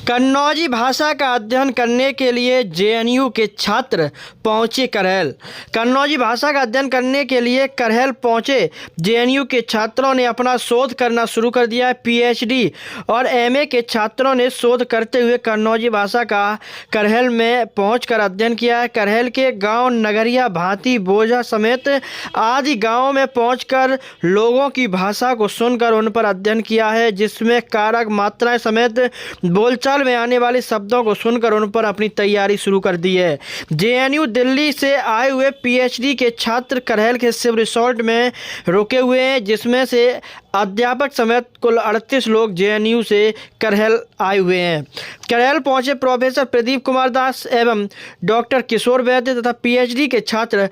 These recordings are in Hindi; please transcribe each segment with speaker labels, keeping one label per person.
Speaker 1: कन्नौजी भाषा का अध्ययन करने के लिए जेएनयू के छात्र पहुंचे करहल। कन्नौजी भाषा का अध्ययन करने के लिए करहल पहुंचे जेएनयू के छात्रों ने अपना शोध करना शुरू कर दिया है। पीएचडी और एमए के छात्रों ने शोध करते हुए कन्नौजी भाषा का करहल में पहुंचकर अध्ययन किया है। करहल के गांव नगरिया, भांति, बोझा समेत आदि गांवों में पहुंचकर लोगों की भाषा को सुनकर उन पर अध्ययन किया है, जिसमें कारक, मात्राएं समेत बोलचाल में आने वाले शब्दों को सुनकर उन पर अपनी तैयारी शुरू कर दी है। जेएनयू दिल्ली से आए हुए पीएचडी के छात्र करहल के शिव रिसोर्ट में रुके हुए हैं, जिसमें से अध्यापक समेत कुल 38 लोग जेएनयू से करहल आए हुए हैं। करहल पहुंचे प्रोफेसर प्रदीप कुमार दास एवं डॉक्टर किशोर वैद्य तथा पीएचडी के छात्र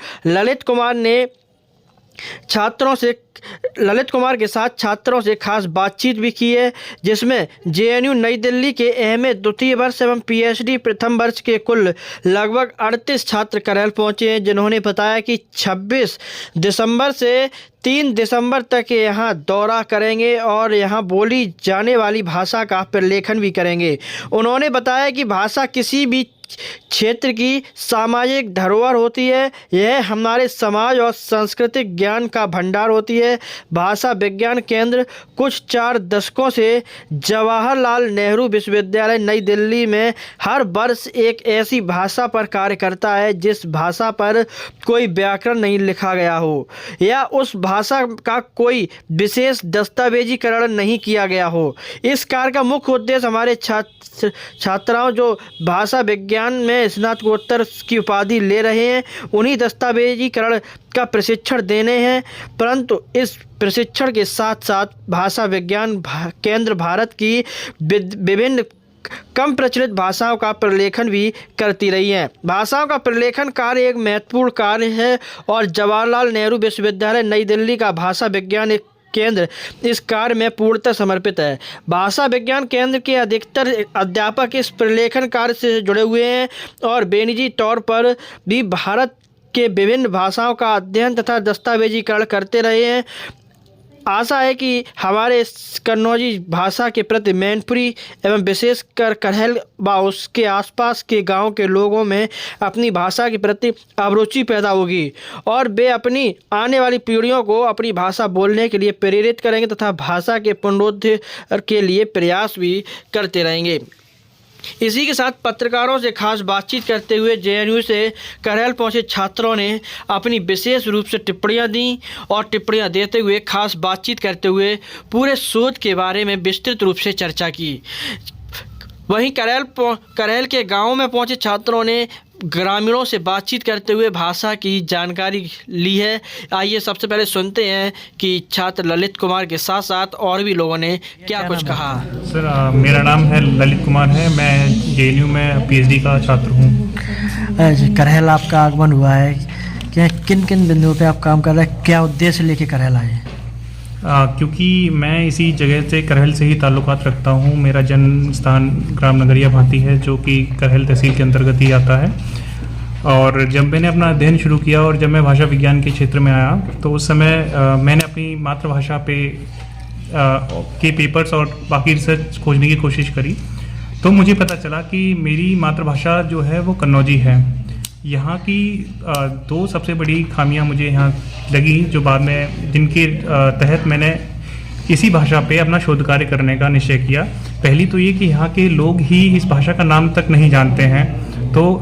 Speaker 1: ललित कुमार के साथ छात्रों से खास बातचीत भी की है, जिसमें जेएनयू नई दिल्ली के एमए द्वितीय वर्ष एवं पीएचडी प्रथम वर्ष के कुल लगभग 38 छात्र करहल पहुंचे हैं, जिन्होंने बताया कि 26 दिसंबर से 3 दिसंबर तक यहां दौरा करेंगे और यहां बोली जाने वाली भाषा का प्रलेखन भी करेंगे। उन्होंने बताया कि भाषा किसी भी क्षेत्र की सामाजिक धरोहर होती है। यह हमारे समाज और सांस्कृतिक ज्ञान का भंडार होती है। भाषा विज्ञान केंद्र कुछ 4 दशकों से जवाहरलाल नेहरू विश्वविद्यालय नई दिल्ली में हर वर्ष एक ऐसी भाषा पर कार्य करता है जिस भाषा पर कोई व्याकरण नहीं लिखा गया हो या उस भाषा का कोई विशेष दस्तावेजीकरण नहीं किया गया हो। इस कार्य का मुख्य उद्देश्य हमारे छात्राओं जो भाषा विज्ञान में स्नातकोत्तर की उपाधि ले रहे हैं उन्हीं दस्तावेजीकरण का प्रशिक्षण देने हैं, परंतु इस प्रशिक्षण के साथ साथ भाषा विज्ञान केंद्र भारत की विभिन्न कम प्रचलित भाषाओं का प्रलेखन भी करती रही है। भाषाओं का प्रलेखन कार्य एक महत्वपूर्ण कार्य है और जवाहरलाल नेहरू विश्वविद्यालय नई दिल्ली का भाषा विज्ञान केंद्र इस कार्य में पूर्णतः समर्पित है। भाषा विज्ञान केंद्र के अधिकतर अध्यापक इस प्रलेखन कार्य से जुड़े हुए हैं और बेनिजी तौर पर भी भारत के विभिन्न भाषाओं का अध्ययन तथा दस्तावेजीकरण करते रहे हैं। आशा है कि हमारे कन्नौजी भाषा के प्रति मैनपुरी एवं विशेषकर करहल व उसके आसपास के गांव के लोगों में अपनी भाषा के प्रति अभिरुचि पैदा होगी और वे अपनी आने वाली पीढ़ियों को अपनी भाषा बोलने के लिए प्रेरित करेंगे तथा भाषा के पुनरुद्धार के लिए प्रयास भी करते रहेंगे। इसी के साथ पत्रकारों से खास बातचीत करते हुए जेएनयू से करहल पहुंचे छात्रों ने अपनी विशेष रूप से टिप्पणियां दी और टिप्पणियां देते हुए खास बातचीत करते हुए पूरे शोध के बारे में विस्तृत रूप से चर्चा की। वहीं करहल के गांव में पहुंचे छात्रों ने ग्रामीणों से बातचीत करते हुए भाषा की जानकारी ली है। आइए सबसे पहले सुनते हैं कि छात्र ललित कुमार के साथ साथ और भी लोगों ने क्या कुछ कहा।
Speaker 2: सर मेरा नाम है ललित कुमार है, मैं जेएनयू में पीएचडी का छात्र हूँ।
Speaker 1: करहल आपका आगमन हुआ है, क्या किन किन बिंदुओं पे आप काम कर रहे हैं, क्या उद्देश्य लेके करहल आए?
Speaker 2: क्योंकि मैं इसी जगह से करहल से ही ताल्लुकात रखता हूँ। मेरा जन्म स्थान ग्राम नगरिया भांति है जो कि करहल तहसील के अंतर्गत ही आता है। और जब मैंने अपना अध्ययन शुरू किया और जब मैं भाषा विज्ञान के क्षेत्र में आया तो उस समय मैंने अपनी मातृभाषा पे के पेपर्स और बाकी रिसर्च खोजने की कोशिश करी, तो मुझे पता चला कि मेरी मातृभाषा जो है वो कन्नौजी है। यहाँ की 2 सबसे बड़ी खामियां मुझे यहाँ लगी जो बाद में जिनके तहत मैंने इसी भाषा पे अपना शोध कार्य करने का निश्चय किया। पहली तो ये कि यहाँ के लोग ही इस भाषा का नाम तक नहीं जानते हैं, तो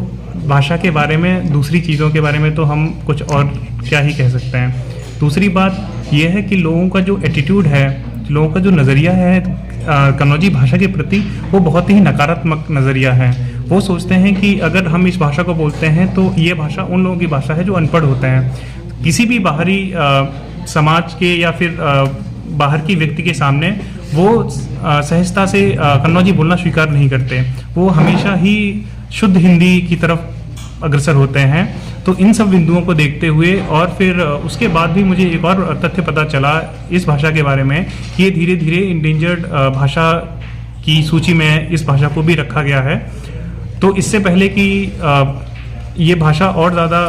Speaker 2: भाषा के बारे में दूसरी चीज़ों के बारे में तो हम कुछ और क्या ही कह सकते हैं। दूसरी बात यह है कि लोगों का जो एटीट्यूड है, लोगों का जो नज़रिया है कन्नौजी भाषा के प्रति, वो बहुत ही नकारात्मक नज़रिया है। वो सोचते हैं कि अगर हम इस भाषा को बोलते हैं तो ये भाषा उन लोगों की भाषा है जो अनपढ़ होते हैं। किसी भी बाहरी समाज के या फिर बाहर की व्यक्ति के सामने वो सहजता से कन्नौजी बोलना स्वीकार नहीं करते, वो हमेशा ही शुद्ध हिंदी की तरफ अग्रसर होते हैं। तो इन सब बिंदुओं को देखते हुए और फिर उसके बाद भी मुझे एक और तथ्य पता चला इस भाषा के बारे में कि ये धीरे धीरे इंडेंजर्ड भाषा की सूची में इस भाषा को भी रखा गया है। तो इससे पहले कि ये भाषा और ज़्यादा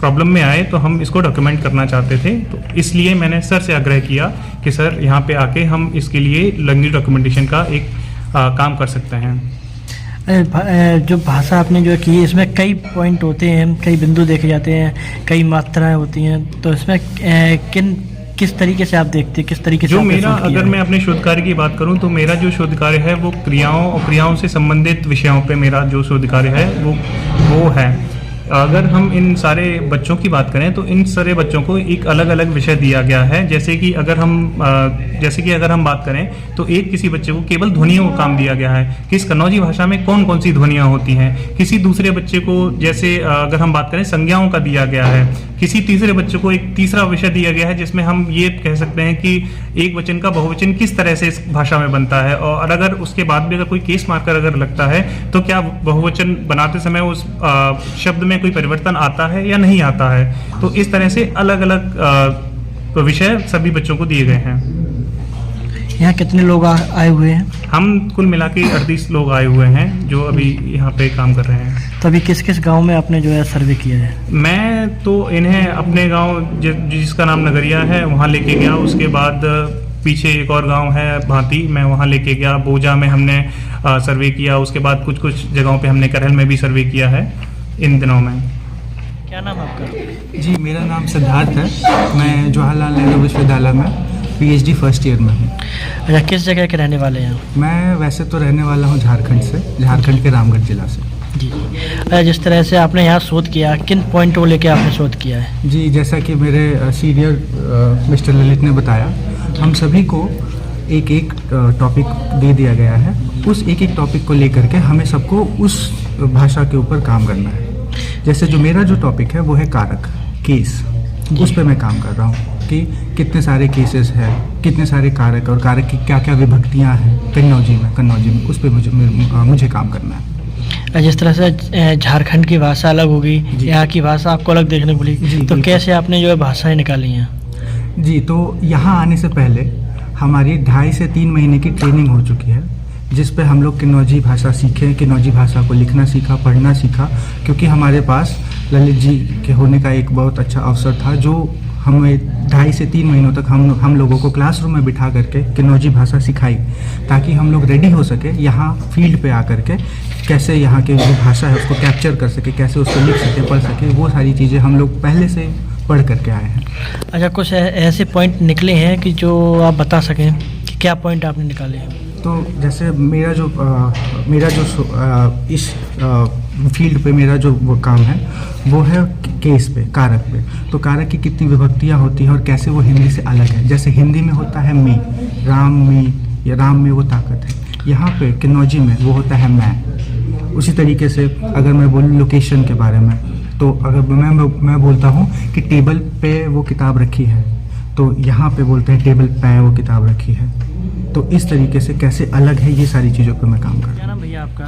Speaker 2: प्रॉब्लम में आए तो हम इसको डॉक्यूमेंट करना चाहते थे, तो इसलिए मैंने सर से आग्रह किया कि सर यहाँ पे आके हम इसके लिए लैंग्वेज डॉक्यूमेंटेशन का एक काम कर सकते हैं।
Speaker 1: जो भाषा आपने जो की है इसमें कई पॉइंट होते हैं, कई बिंदु देखे जाते हैं, कई मात्राएं होती हैं, तो इसमें किस तरीके से आप देखते हैं, किस तरीके से
Speaker 2: जो
Speaker 1: आपने
Speaker 2: मेरा
Speaker 1: शोध किया
Speaker 2: अगर
Speaker 1: है?
Speaker 2: मैं अपने शोध कार्य की बात करूं तो मेरा जो शोध कार्य है वो क्रियाओं और क्रियाओं से संबंधित विषयों पे मेरा जो शोध कार्य है वो है। अगर हम इन सारे बच्चों की बात करें तो इन सारे बच्चों को एक अलग अलग विषय दिया गया है। जैसे कि अगर हम बात करें तो एक किसी बच्चे को केवल ध्वनियों का काम दिया गया है कि इस कन्नौजी भाषा में कौन कौन सी ध्वनियाँ होती हैं। किसी दूसरे बच्चे को जैसे अगर हम बात करें संज्ञाओं का दिया गया है। किसी तीसरे बच्चे को एक तीसरा विषय दिया गया है जिसमें हम ये कह सकते हैं कि एक वचन का बहुवचन किस तरह से इस भाषा में बनता है, और अगर उसके बाद भी अगर कोई केस मार्कर अगर लगता है तो क्या बहुवचन बनाते समय उस शब्द में कोई परिवर्तन आता है या नहीं आता है। तो इस तरह से अलग अलग विषय सभी बच्चों को दिए गए हैं।
Speaker 1: यहाँ कितने लोग आए हुए हैं?
Speaker 2: हम कुल मिला के 38 लोग आए हुए हैं जो अभी यहाँ पे काम कर रहे हैं।
Speaker 1: तो अभी किस किस गांव में आपने जो है सर्वे किया है?
Speaker 2: मैं तो इन्हें अपने गांव जिसका नाम नगरिया है वहाँ लेके गया। उसके बाद पीछे एक और गांव है भांति, मैं वहाँ लेके गया। बोजा में हमने सर्वे किया। उसके बाद कुछ जगहों पे हमने करहल में भी सर्वे किया है इन दिनों में।
Speaker 1: क्या नाम आपका?
Speaker 3: जी, मेरा नाम सिद्धार्थ है। मैं जवाहरलाल नेहरू विश्वविद्यालय में PhD फर्स्ट ईयर में हूँ।
Speaker 1: अच्छा, किस जगह के रहने वाले हैं?
Speaker 3: मैं वैसे तो रहने वाला हूँ झारखंड से, झारखंड के रामगढ़ जिला से।
Speaker 1: जी। अच्छा, जिस तरह से आपने यहाँ शोध किया, किन पॉइंट को लेके आपने शोध किया है?
Speaker 3: जी, जैसा कि मेरे सीनियर मिस्टर ललित ने बताया, हम सभी को एक एक टॉपिक दे दिया गया है। उस एक एक टॉपिक को लेकर के हमें सबको उस भाषा के ऊपर काम करना है। जैसे जो मेरा जो टॉपिक है वो है कारक, केस। उस पर मैं काम कर रहा हूँ कि कितने सारे केसेस हैं, कितने सारे कारक और कारक की क्या क्या विभक्तियाँ हैं कन्नौजी में, उस पर मुझे काम करना है।
Speaker 1: जिस तरह से झारखंड की भाषा अलग होगी, यहाँ की भाषा आपको अलग देखने को मिली, तो कैसे आपने जो है भाषाएं निकाली हैं?
Speaker 3: जी, तो यहाँ आने से पहले हमारी 2.5 से 3 महीने की ट्रेनिंग हो चुकी है, जिस पे हम लोग किन्नौजी भाषा सीखे, किन्नौजी भाषा को लिखना सीखा, पढ़ना सीखा। क्योंकि हमारे पास ललित जी के होने का एक बहुत अच्छा अवसर था, जो हमें 2.5 से 3 महीनों तक हम लोगों को क्लासरूम में बिठा करके किन्नौजी भाषा सिखाई, ताकि हम लोग रेडी हो सके यहाँ फील्ड पे आकर के कैसे यहाँ की जो भाषा है उसको कैप्चर कर सके, कैसे उसको लिख सके, पढ़ सके। वो सारी चीज़ें हम लोग पहले से पढ़ करके आए हैं। अच्छा,
Speaker 1: कुछ ऐसे पॉइंट निकले हैं कि जो आप बता सकें कि क्या पॉइंट आपने निकाले हैं?
Speaker 3: तो जैसे मेरा जो इस फील्ड पे मेरा जो वो काम है वो है केस पे, कारक पे। तो कारक की कितनी विभक्तियाँ होती हैं और कैसे वो हिंदी से अलग है। जैसे हिंदी में होता है मी, राम में, या राम में वो ताकत है। यहाँ पे किन्नौजी में वो होता है मैं। उसी तरीके से अगर मैं बोलूँ लोकेशन के बारे में, तो अगर मैं बोलता हूँ कि टेबल पे वो किताब रखी है, तो यहाँ पे बोलते हैं टेबल पे वो किताब रखी है। तो इस तरीके से कैसे अलग है, ये सारी चीज़ों पर मैं काम कर रहा हूँ।
Speaker 1: क्या नाम भैया आपका?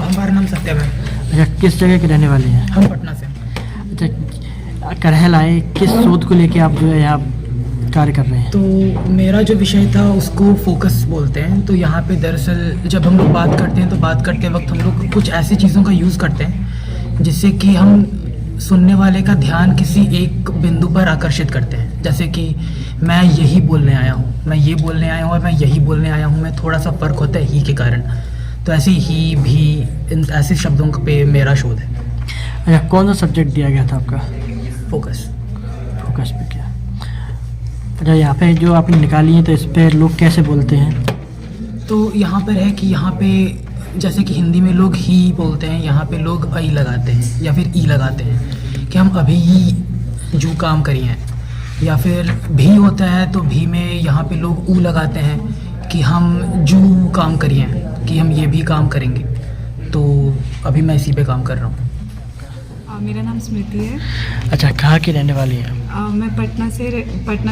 Speaker 4: हमारा नाम सत्यम है।
Speaker 1: अच्छा, किस जगह के रहने वाले हैं?
Speaker 4: हम पटना से।
Speaker 1: अच्छा, करहल आए, किस शोध को लेके आप जो है यहाँ कार्य कर रहे हैं?
Speaker 4: तो मेरा जो विषय था उसको फोकस बोलते हैं। तो यहाँ पे दरअसल जब हम लोग बात करते हैं तो बात करते वक्त हम लोग कुछ ऐसी चीज़ों का यूज़ करते हैं जिससे कि हम सुनने वाले का ध्यान किसी एक बिंदु पर आकर्षित करते हैं। जैसे कि मैं यही बोलने आया हूँ, मैं ये बोलने आया हूँ और मैं यही बोलने आया हूँ में थोड़ा सा फ़र्क होता है ही के कारण। तो ऐसे ही भी इन ऐसे शब्दों पे मेरा शोध है।
Speaker 1: अच्छा, कौन सा सब्जेक्ट दिया गया था आपका?
Speaker 4: फोकस
Speaker 1: पे क्या? अच्छा, यहाँ पे जो आपने निकाली है तो इस पे लोग कैसे बोलते हैं?
Speaker 4: तो यहाँ पर है कि यहाँ पे जैसे कि हिंदी में लोग ही बोलते हैं, यहाँ पे लोग आई लगाते हैं या फिर ई लगाते हैं कि हम अभी ही जू काम करिए हैं। या फिर भी होता है तो भी में यहाँ पे लोग ऊ लगाते हैं कि हम जू काम करिए, कि हम ये भी काम करेंगे। तो अभी मैं इसी पे काम कर रहा हूँ।
Speaker 5: मेरा नाम स्मृति है।
Speaker 1: अच्छा, कहाँ की रहने वाली है?
Speaker 5: मैं पटना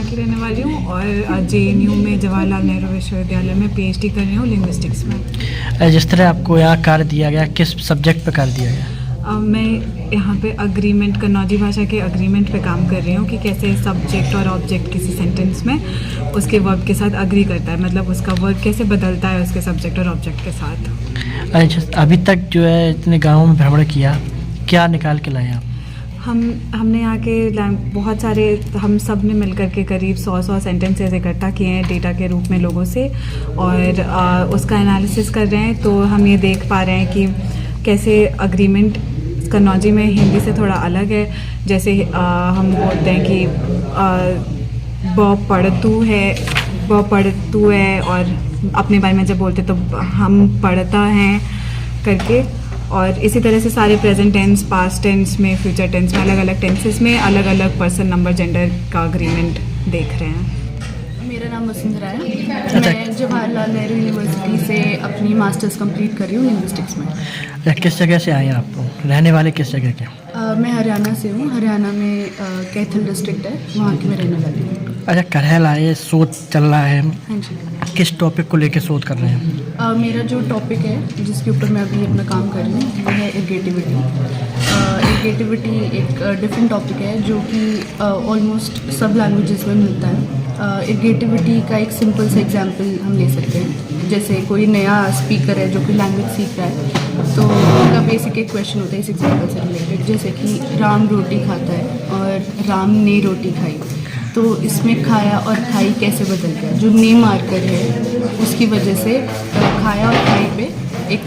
Speaker 5: की रहने वाली हूँ और JNU में जवाहरलाल नेहरू विश्वविद्यालय में PhD कर रही हूँ लिंग्विस्टिक्स में।
Speaker 1: जिस तरह आपको यहाँ कार्य दिया गया, किस सब्जेक्ट पे कार्य दिया गया?
Speaker 5: मैं यहाँ पे अग्रीमेंट, कन्नौजी भाषा के अग्रीमेंट पे काम कर रही हूँ कि कैसे सब्जेक्ट और ऑब्जेक्ट किसी सेंटेंस में उसके वर्ब के साथ अग्री करता है, मतलब उसका वर्ब कैसे बदलता है उसके सब्जेक्ट और ऑब्जेक्ट के साथ।
Speaker 1: अच्छा, अभी तक जो है इतने गाँवों में भ्रमण किया, क्या निकाल के लाए आप?
Speaker 5: हमने यहाँ के बहुत सारे, हम सब ने मिलकर के करीब 100 सेंटेंसेस इकट्ठा किए हैं डेटा के रूप में लोगों से, और उसका एनालिसिस कर रहे हैं। तो हम ये देख पा रहे हैं कि कैसे अग्रीमेंट कन्नौजी में हिंदी से थोड़ा अलग है। जैसे हम बोलते हैं कि ब पढ़तू है, और अपने बारे में जब बोलते तो हम पढ़ता हैं करके। और इसी तरह से सारे प्रेजेंट टेंस, पास्ट टेंस में, फ्यूचर टेंस में, अलग अलग टेंसेस में अलग अलग पर्सन, नंबर, जेंडर का अग्रीमेंट देख रहे हैं।
Speaker 6: मेरा नाम वसुंधरा है। मैं जवाहरलाल नेहरू यूनिवर्सिटी से अपनी मास्टर्स कंप्लीट कर रही हूँ लिंग्विस्टिक्स में।
Speaker 1: अच्छा, किस जगह से आए हैं आप? रहने वाले किस जगह के?
Speaker 6: मैं हरियाणा से हूँ। हरियाणा में कैथल डिस्ट्रिक्ट है, वहाँ की मैं रहने वाली हूँ।
Speaker 1: अच्छा, करहल आए, शोध चल रहा है,
Speaker 6: हाँ जी।
Speaker 1: किस टॉपिक को लेकर शोध कर रहे हैं?
Speaker 6: मेरा जो टॉपिक है जिसके ऊपर मैं अभी अपना काम कर रही हूँ वो है इर्गेटिविटी। इर्गेटिविटी एक डिफरेंट टॉपिक है जो कि ऑलमोस्ट सब लैंग्वेजेस में मिलता है। इर्गेटिविटी का एक सिंपल सा एग्जांपल हम ले सकते हैं। जैसे कोई नया स्पीकर है जो कि लैंग्वेज सीख रहा है, तो उनका बेसिक एक क्वेश्चन होता है इस एग्जांपल से रिलेटेड, जैसे कि राम रोटी खाता है और राम ने रोटी खाई। तो इसमें खाया और खाई कैसे बदल गया? जो नेम मार्कर है उसकी वजह से खाया और खाई पे एक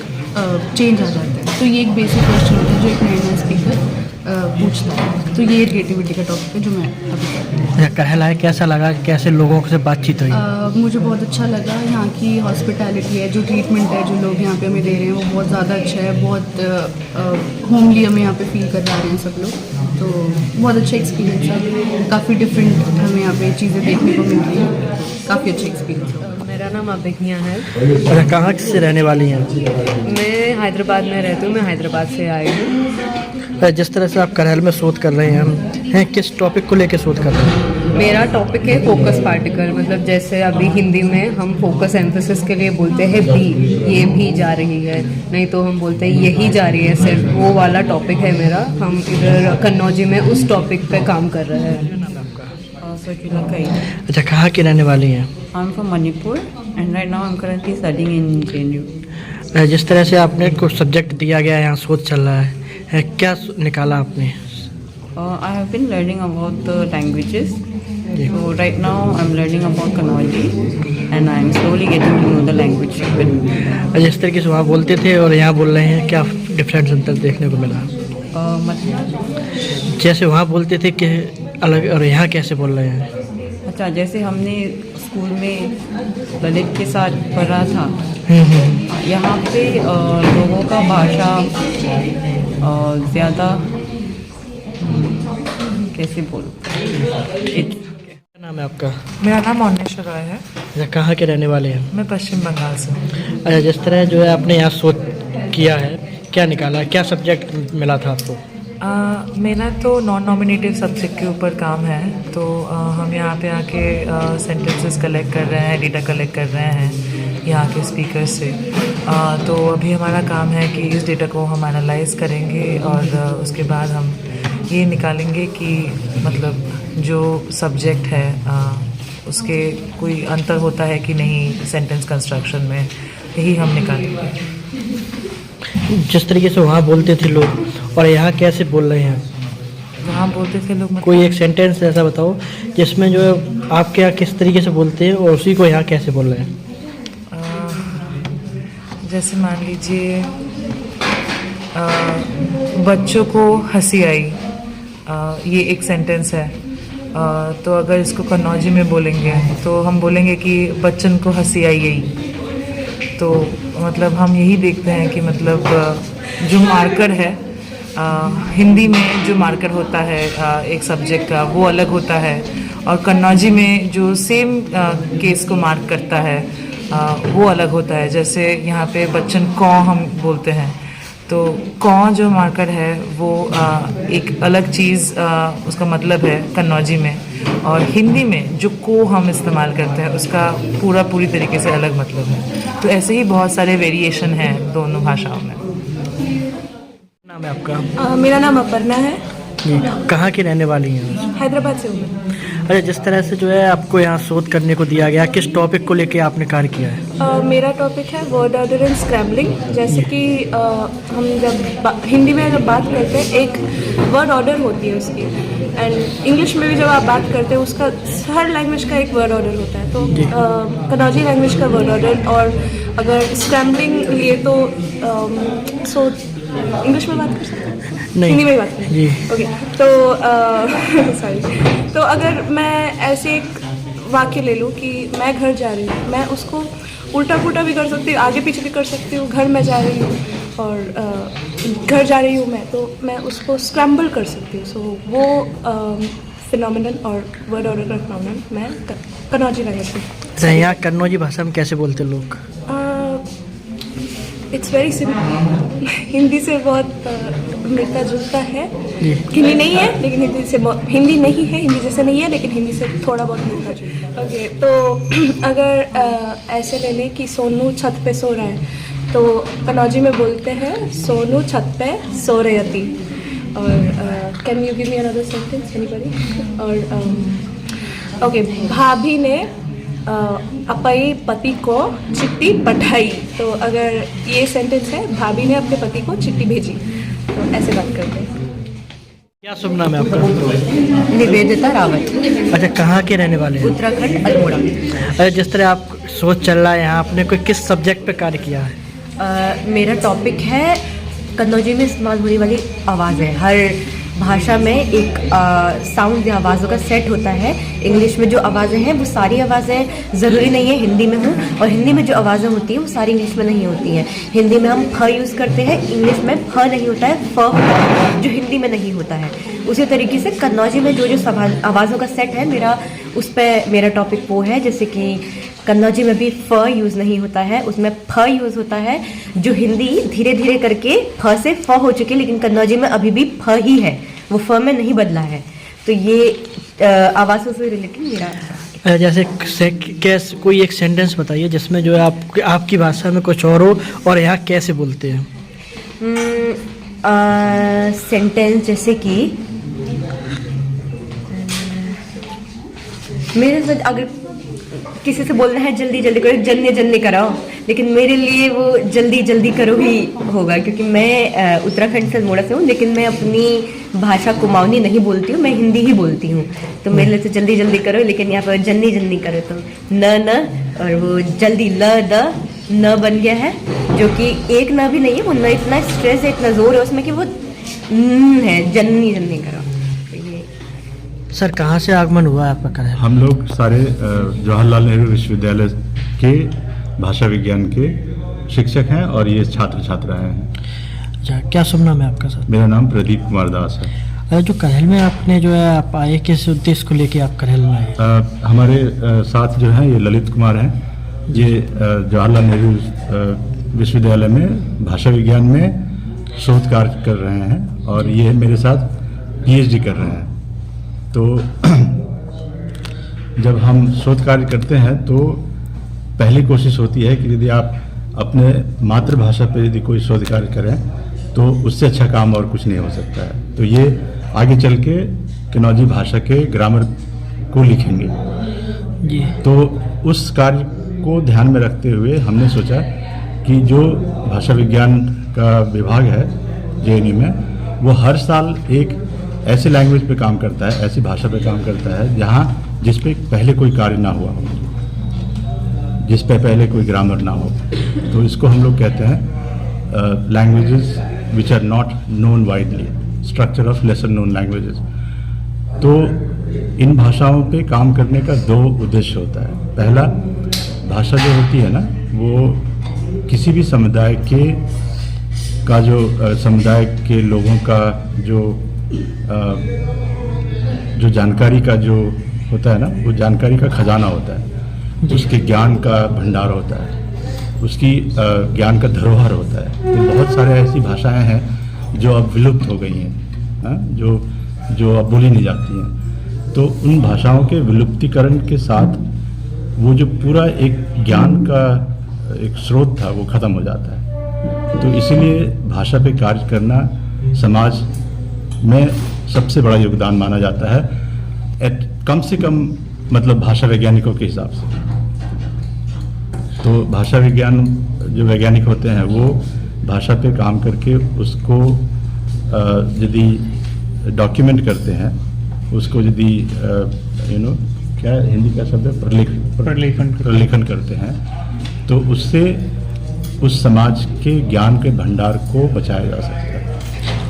Speaker 6: चेंज आ जाता है। तो ये एक बेसिक क्वेश्चन होता है जो एक नया स्पीकर पूछता है। तो ये क्रिएटिविटी का टॉपिक है जो मैं अभी कर रही हूँ।
Speaker 1: करहल आए, कैसा लगा, कैसे लोगों से बातचीत हुई?
Speaker 6: मुझे बहुत अच्छा लगा। यहाँ की हॉस्पिटैलिटी है, जो ट्रीटमेंट है, जो लोग यहाँ पे हमें दे रहे हैं वो बहुत ज़्यादा अच्छा है। बहुत होमली हमें यहाँ पे फील कर पा रहे हैं सब लोग। तो बहुत अच्छा एक्सपीरियंस है। काफ़ी डिफरेंट हमें यहाँ पे चीज़ें देखने को मिल रही हैं। काफ़ी अच्छा एक्सपीरियंस है।
Speaker 7: मेरा नाम अभिज्ञा है।
Speaker 1: अच्छा, कहाँ से रहने वाली हैं?
Speaker 7: मैं हैदराबाद में रहती हूँ। मैं हैदराबाद से आई हूँ।
Speaker 1: जिस तरह से आप करहल में शोध कर रहे हैं, किस टॉपिक को लेकर शोध कर रहे हैं?
Speaker 7: मेरा टॉपिक है फोकस पार्टिकल। मतलब जैसे अभी हिंदी में हम फोकस एम्फेसिस के लिए बोलते हैं भी, ये भी जा रही है, नहीं तो हम बोलते हैं यही जा रही है, सिर्फ वो वाला टॉपिक है मेरा। हम इधर कन्नौजी में उस टॉपिक पे काम कर रहे हैं।
Speaker 1: अच्छा, कहाँ की रहने वाली हैं?
Speaker 8: I'm from Manipur and right now I'm currently studying in JNU.
Speaker 1: जिस तरह से आपने कुछ सब्जेक्ट दिया गया है, यहाँ शोध चल रहा है, क्या निकाला आपने?
Speaker 8: I have been learning about the languages. So right now I'm learning about Kannauji and I'm slowly getting to know the language.
Speaker 1: जिस तरीके से वहाँ बोलते थे और यहाँ बोल रहे हैं, क्या डिफरेंस अंतर देखने को मिला?
Speaker 8: मतलब
Speaker 1: जैसे वहाँ बोलते थे कि अलग, और यहाँ कैसे बोल रहे हैं?
Speaker 8: अच्छा, जैसे हमने स्कूल में ललित के साथ पढ़ा था, यहाँ पे लोगों का भाषा ज़्यादा कैसे बोलूं?
Speaker 1: क्या नाम है आपका?
Speaker 9: मेरा नाम मोनेश्वर रॉय है।
Speaker 1: अच्छा, कहाँ के रहने वाले हैं?
Speaker 9: मैं पश्चिम बंगाल से हूँ।
Speaker 1: अच्छा, जिस तरह जो है आपने यहाँ शोध किया है, क्या निकाला, क्या सब्जेक्ट मिला था आपको?
Speaker 9: मेरा तो नॉन नॉमिनेटिव सब्जेक्ट के ऊपर काम है। तो हम यहाँ पे आके सेंटेंसेस कलेक्ट कर रहे हैं, डेटा कलेक्ट कर रहे हैं यहाँ के स्पीकर से। तो अभी हमारा काम है कि इस डेटा को हम एनालाइज करेंगे और उसके बाद हम ये निकालेंगे कि मतलब जो सब्जेक्ट है उसके कोई अंतर होता है कि नहीं सेंटेंस कंस्ट्रक्शन में, यही हम निकालेंगे।
Speaker 1: जिस तरीके से वहाँ बोलते थे लोग और यहाँ कैसे बोल रहे हैं?
Speaker 9: वहाँ बोलते थे लोग, मतलब
Speaker 1: कोई एक सेंटेंस ऐसा बताओ जिसमें जो आपके यहाँ किस तरीके से बोलते हैं और उसी को यहाँ कैसे बोल रहे हैं?
Speaker 9: जैसे मान लीजिए बच्चों को हंसी आई, ये एक सेंटेंस है। तो अगर इसको कन्नौजी में बोलेंगे तो हम बोलेंगे कि बच्चन को हंसी आई यही। तो मतलब हम यही देखते हैं कि मतलब जो मार्कर है हिंदी में जो मार्कर होता है एक सब्जेक्ट का वो अलग होता है, और कन्नौजी में जो सेम केस को मार्क करता है वो अलग होता है। जैसे यहाँ पे बच्चन कौ हम बोलते हैं, तो कौ जो मार्कर है वो एक अलग चीज़ उसका मतलब है कन्नौजी में, और हिंदी में जो को हम इस्तेमाल करते हैं उसका पूरी तरीके से अलग मतलब है। तो ऐसे ही बहुत सारे वेरिएशन हैं दोनों भाषाओं में।
Speaker 1: नाम है आपका?
Speaker 10: मेरा नाम अपर्णा है।
Speaker 1: जी, कहाँ की रहने वाली हैं?
Speaker 5: हैदराबाद से हूँ मैं।
Speaker 1: अच्छा, जिस तरह से जो है आपको यहाँ शोध करने को दिया गया, किस टॉपिक को लेके आपने कार्य किया है?
Speaker 5: मेरा टॉपिक है वर्ड ऑर्डर एंड स्क्रैम्बलिंग। जैसे कि हम जब हिंदी में जब बात करते हैं, एक वर्ड ऑर्डर होती है उसकी, एंड इंग्लिश में भी जब आप बात करते हैं उसका, हर लैंग्वेज का एक वर्ड ऑर्डर होता है। तो कनौजी लैंग्वेज का वर्ड ऑर्डर, और अगर स्क्रैम्बलिंग लिए तो सो इंग्लिश में बात कर सकते हैं,
Speaker 1: नहीं,
Speaker 5: हिंदी में ही बात करें
Speaker 1: जी।
Speaker 5: ओके। तो सॉरी, तो अगर मैं ऐसे एक वाक्य ले लूँ कि मैं घर जा रही हूँ, मैं उसको उल्टा पुल्टा भी कर सकती हूँ, आगे पीछे भी कर सकती हूँ। घर में जा रही हूँ और घर जा रही हूँ मैं, तो मैं उसको स्क्रैम्बल कर सकती हूँ। सो वो फिनोमिनन और वर्ड ऑर्डर का फिनोमिनन मैं कनौजी लैंग्वेज में।
Speaker 1: अच्छा, यहाँ कन्नौजी भाषा में कैसे बोलते लोग?
Speaker 5: इट्स वेरी सिंपल, हिंदी से बहुत मिलता जुलता है।
Speaker 1: जी।
Speaker 5: हिंदी नहीं है लेकिन हिंदी नहीं है, हिंदी जैसे नहीं है लेकिन हिंदी से थोड़ा बहुत मिलता जुलता है। ओके, तो अगर ऐसे ले लें कि सोनू छत पे सो रहा है, तो कनौजी में बोलते हैं सोनू छत पे सो रही थी। और can you give me another sentence anybody? और ओके, भाभी ने अपने पति को चिट्ठी पठाई। तो अगर ये सेंटेंस है, भाभी ने अपने पति को चिट्ठी भेजी, तो ऐसे बात करते हैं।
Speaker 1: क्या शुभ नाम है आपका?
Speaker 7: निवेदिता रावत,
Speaker 1: अच्छा, कहाँ के रहने वाले हैं?
Speaker 7: उत्तराखंड अल्मोड़ा।
Speaker 1: अच्छा, जिस तरह आप सोच चल रहा है यहाँ, आपने कोई किस सब्जेक्ट पे कार्य किया है?
Speaker 7: मेरा टॉपिक है कन्नौजी में इस्तेमाल होने वाली आवाज़ें। हर भाषा में एक साउंड या आवाज़ों का सेट होता है। इंग्लिश में जो आवाज़ें हैं वो सारी आवाज़ें ज़रूरी नहीं है हिंदी में हों, और हिंदी में जो आवाज़ें होती हैं वो सारी इंग्लिश में नहीं होती हैं। हिंदी में हम फ यूज़ करते हैं, इंग्लिश में फ नहीं होता है, फ होता है, जो हिंदी में नहीं होता है। उसी तरीके से कन्नौजी में जो जो आवाज़ों का सेट है, उस पर मेरा टॉपिक वो है। जैसे कि कन्नौजी में भी फ यूज़ नहीं होता है, उसमें फ यूज़ होता है, जो हिंदी धीरे धीरे करके फ से फ हो चुकी है, लेकिन कन्नौजी में अभी भी फ ही है, वो फ में नहीं बदला है। तो ये आवाज़ों से रिलेटेड मेरा।
Speaker 1: जैसे कोई एक सेंटेंस बताइए जिसमें जो है आपकी भाषा में कुछ और हो और यहाँ कैसे बोलते हैं?
Speaker 7: सेंटेंस जैसे कि मेरे साथ अगर किसी से बोलना है जल्दी जल्दी करो, जल्दी जल्दी कराओ, लेकिन मेरे लिए वो जल्दी जल्दी करो ही होगा, क्योंकि मैं उत्तराखंड से अल्मोड़ा से हूँ, लेकिन मैं अपनी भाषा कुमाऊनी नहीं बोलती हूँ, मैं हिंदी ही बोलती हूँ। तो मेरे लिए तो जल्दी जल्दी करो, लेकिन यहाँ पर जल्दी जल्दी करो तो न और वो जल्दी ल द न बन गया है, जो कि एक न भी नहीं है, वो न इतना स्ट्रेस है, इतना जोर है उसमें कि वो है जल्दी जल्दी करो।
Speaker 1: सर, कहाँ से आगमन हुआ है आपका करहल?
Speaker 10: हम लोग सारे जवाहरलाल नेहरू विश्वविद्यालय के भाषा विज्ञान के शिक्षक हैं और ये छात्र छात्राएं हैं।
Speaker 1: अच्छा, क्या शुभ नाम है आपका सर?
Speaker 10: मेरा नाम प्रदीप कुमार दास है।
Speaker 1: जो करहल में आपने जो है आप आए, किस उद्देश्य को लेके आप करहल में आए?
Speaker 10: हमारे साथ जो हैं ये ललित कुमार हैं, ये जवाहरलाल नेहरू विश्वविद्यालय में भाषा विज्ञान में शोध कार्य कर रहे हैं और ये मेरे साथ PhD कर रहे हैं। तो जब हम शोध कार्य करते हैं तो पहली कोशिश होती है कि यदि आप अपने मातृभाषा पर यदि कोई शोध कार्य करें तो उससे अच्छा काम और कुछ नहीं हो सकता है। तो ये आगे चल के कन्नौजी भाषा के ग्रामर को लिखेंगे
Speaker 1: जी।
Speaker 10: तो उस कार्य को ध्यान में रखते हुए हमने सोचा कि जो भाषा विज्ञान का विभाग है JNU में, वो हर साल एक ऐसे लैंग्वेज पे काम करता है, ऐसी भाषा पे काम करता है जहाँ जिस पे पहले कोई कार्य ना हुआ हो, जिस पे पहले कोई ग्रामर ना हो। तो इसको हम लोग कहते हैं languages which are not known widely, structure of lesser known languages. तो इन भाषाओं पे काम करने का दो उद्देश्य होता है। पहला, भाषा जो होती है ना, वो किसी भी समुदाय के लोगों का जो जानकारी का जो होता है ना, वो जानकारी का खजाना होता है, उसके ज्ञान का भंडार होता है, उसकी ज्ञान का धरोहर होता है। तो बहुत सारे ऐसी भाषाएं हैं जो अब विलुप्त हो गई हैं, जो अब बोली नहीं जाती हैं। तो उन भाषाओं के विलुप्तीकरण के साथ वो जो पूरा एक ज्ञान का एक स्रोत था वो खत्म हो जाता है। तो इसीलिए भाषा पे कार्य करना समाज में सबसे बड़ा योगदान माना जाता है, कम से कम मतलब भाषा वैज्ञानिकों के हिसाब से। तो भाषा विज्ञान जो वैज्ञानिक होते हैं वो भाषा पे काम करके उसको यदि डॉक्यूमेंट करते हैं, उसको यदि क्या हिंदी का शब्द है, प्रलेखन करते हैं, तो उससे उस समाज के ज्ञान के भंडार को बचाया जा सकता है।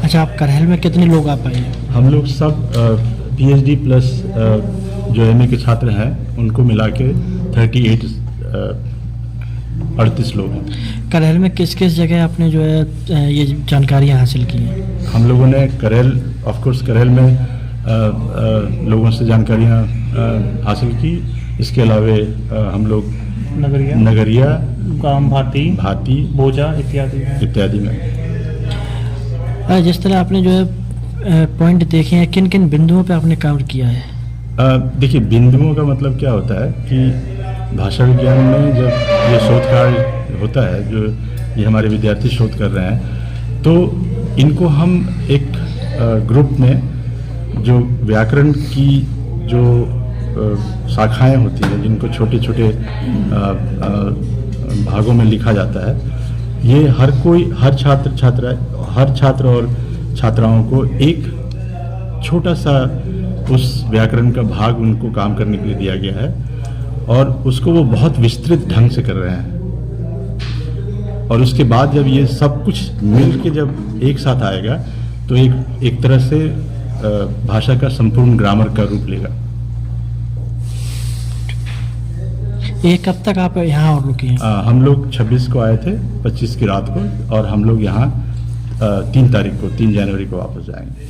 Speaker 1: अच्छा, आप करहल में कितने लोग आ पाए हैं?
Speaker 10: हम लोग सब PhD प्लस जो MA के छात्र हैं उनको मिला के 38 लोग हैं।
Speaker 1: करहल में किस किस जगह आपने जो है ये जानकारियाँ हासिल की हैं?
Speaker 10: हम लोगों ने करहल, ऑफ कोर्स करहल में लोगों से जानकारियाँ हासिल की। इसके अलावे हम लोग नगरिया,
Speaker 2: गांव भाती, बोजा
Speaker 10: इत्यादि में।
Speaker 1: जिस तरह आपने जो है पॉइंट देखे हैं, किन किन बिंदुओं पे आपने कवर किया है?
Speaker 10: देखिए, बिंदुओं का मतलब क्या होता है कि भाषा विज्ञान में जब ये शोध कार्य होता है, जो ये हमारे विद्यार्थी शोध कर रहे हैं, तो इनको हम एक ग्रुप में जो व्याकरण की जो शाखाएं होती हैं, जिनको छोटे छोटे भागों में लिखा जाता है, ये हर छात्र और छात्राओं को एक छोटा सा उस व्याकरण का भाग उनको काम करने के लिए दिया गया है, और उसको वो बहुत विस्तृत ढंग से कर रहे हैं। और उसके बाद जब ये सब कुछ मिल के जब एक साथ आएगा तो एक तरह से भाषा का संपूर्ण ग्रामर का रूप लेगा।
Speaker 1: ये कब तक आप यहाँ और रुके हैं?
Speaker 10: हम लोग 26 को आए थे, 25 की रात को, और हम लोग यहाँ 3 जनवरी को वापस जाएंगे।